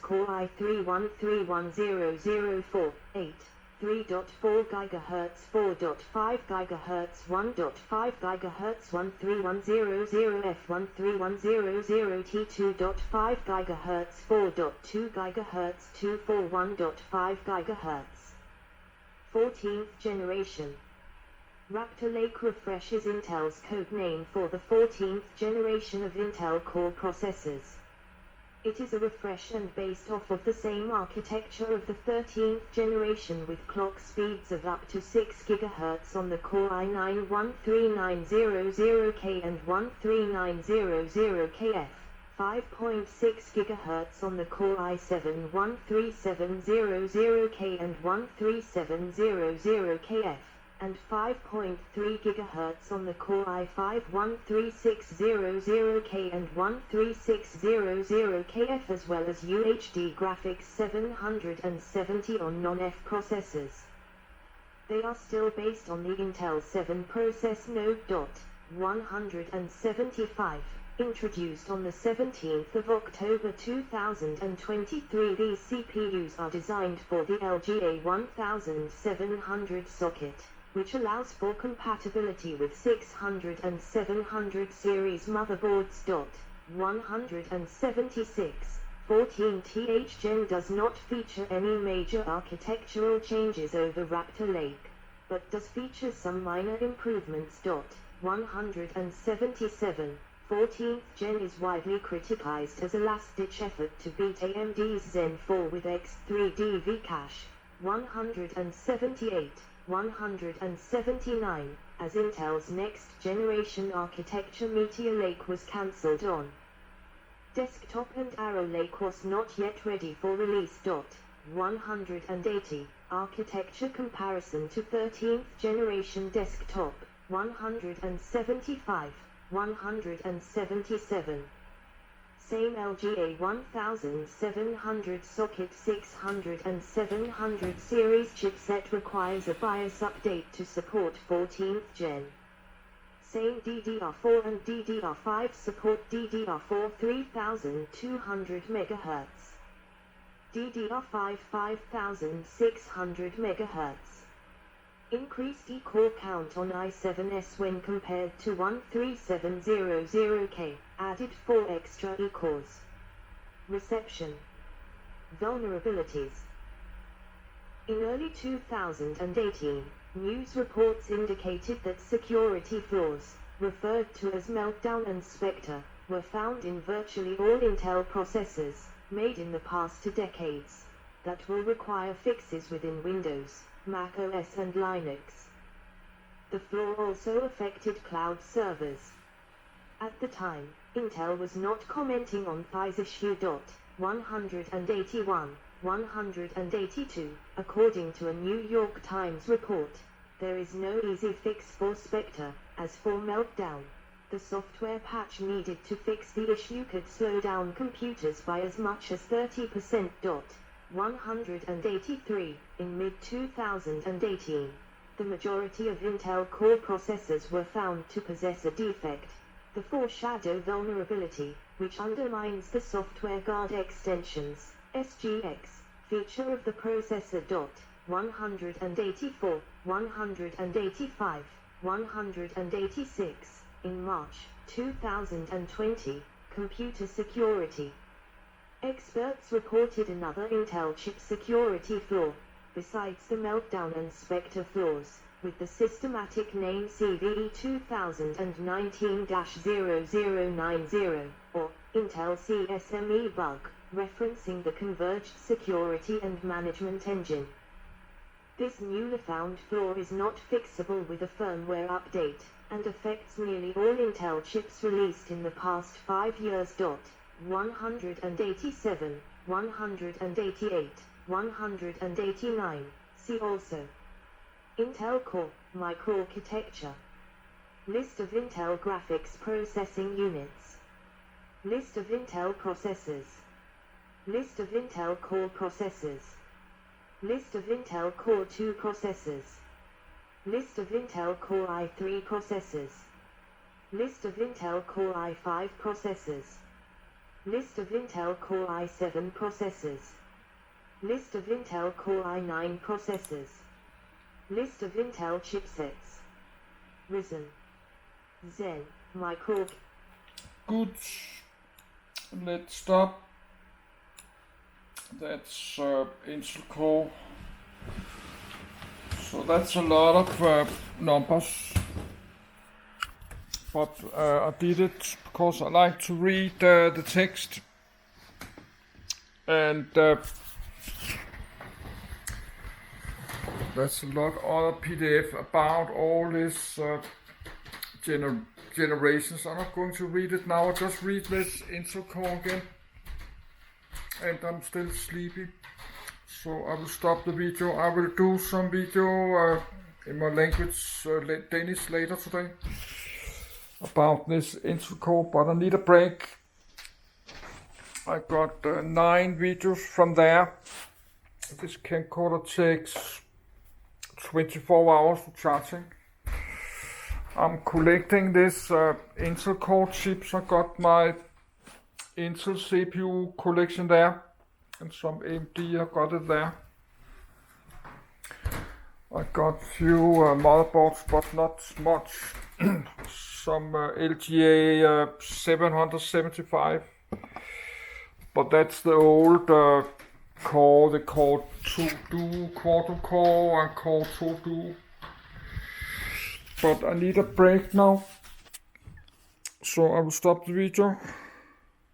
Core i3-131004, 8. 3.4 GHz, 4.5 GHz, 1.5 GHz, 13100F13100T, 2.5 GHz, 4.2 GHz, 241.5 GHz. 14th generation. Raptor Lake Refresh is Intel's code name for the 14th generation of Intel Core processors. It is a refresh and based off of the same architecture of the 13th generation with clock speeds of up to 6 GHz on the Core i9-13900K and 13900KF, 5.6 GHz on the Core i7-13700K and 13700KF, and 5.3 GHz on the Core i5-13600K and 13600KF, as well as UHD Graphics 770 on non-F processors. They are still based on the Intel 7 process node. 175, introduced on the 17th of October 2023. These CPUs are designed for the LGA 1700 socket, which allows for compatibility with 600 and 700 series motherboards. 176. 14th Gen does not feature any major architectural changes over Raptor Lake, but does feature some minor improvements. 177. 14th Gen is widely criticized as a last-ditch effort to beat AMD's Zen 4 with X3DV cache. 178. 179, as Intel's next-generation architecture Meteor Lake was cancelled on desktop and Arrow Lake was not yet ready for release. 180, architecture comparison to 13th generation desktop. 175, 177. Same LGA 1700 socket 600 and 700 series chipset requires a BIOS update to support 14th gen. Same DDR4 and DDR5 support DDR4 3200 MHz. DDR5 5600 MHz. Increased E-core count on i7s when compared to 13700K, added 4 extra E-cores. Reception. Vulnerabilities. In early 2018, news reports indicated that security flaws, referred to as Meltdown and Spectre, were found in virtually all Intel processors, made in the past 2 decades, that will require fixes within Windows, Mac OS and Linux. The flaw also affected cloud servers. At the time, Intel was not commenting on this issue. 181, 182, according to a New York Times report, there is no easy fix for Spectre, as for Meltdown. The software patch needed to fix the issue could slow down computers by as much as 30%. 183, in mid-2018, the majority of Intel Core processors were found to possess a defect, the Foreshadow vulnerability, which undermines the Software Guard Extensions, SGX, feature of the processor. 184, 185, 186, in March 2020, Computer Security. Experts reported another Intel chip security flaw, besides the Meltdown and Spectre flaws, with the systematic name CVE 2019-0090, or Intel CSME bug, referencing the Converged Security and Management Engine. This newly found flaw is not fixable with a firmware update, and affects nearly all Intel chips released in the past 5 years. 187, 188, 189, see also. Intel Core, Microarchitecture. List of Intel Graphics Processing Units. List of Intel Processors. List of Intel Core Processors. List of Intel Core 2 Processors. List of Intel Core i3 Processors. List of Intel Core i5 Processors. List of Intel Core i7 processors. List of Intel Core i9 processors. List of Intel chipsets. Ryzen. Zen. Micro. Good. Let's stop. That's Intel Core. So that's a lot of numbers. But I did it because I like to read the text. And there's a lot of other PDF about all these generations. I'm not going to read it now. I'll just read this Intel Core again. And I'm still sleepy. So I will stop the video. I will do some video in my language, Danish, later today. About this Intel Core, but I need a break. I got 9 videos from there. This camcorder takes 24 hours for charging. I'm collecting this Intel Core chips. I got my Intel CPU collection there, and some AMD, I got it there. I got few motherboards, but not much. Some LGA 775, but that's the old core, the Core 2 Duo, Quad Core and Core 2 Duo. But I need a break now, so I will stop the video.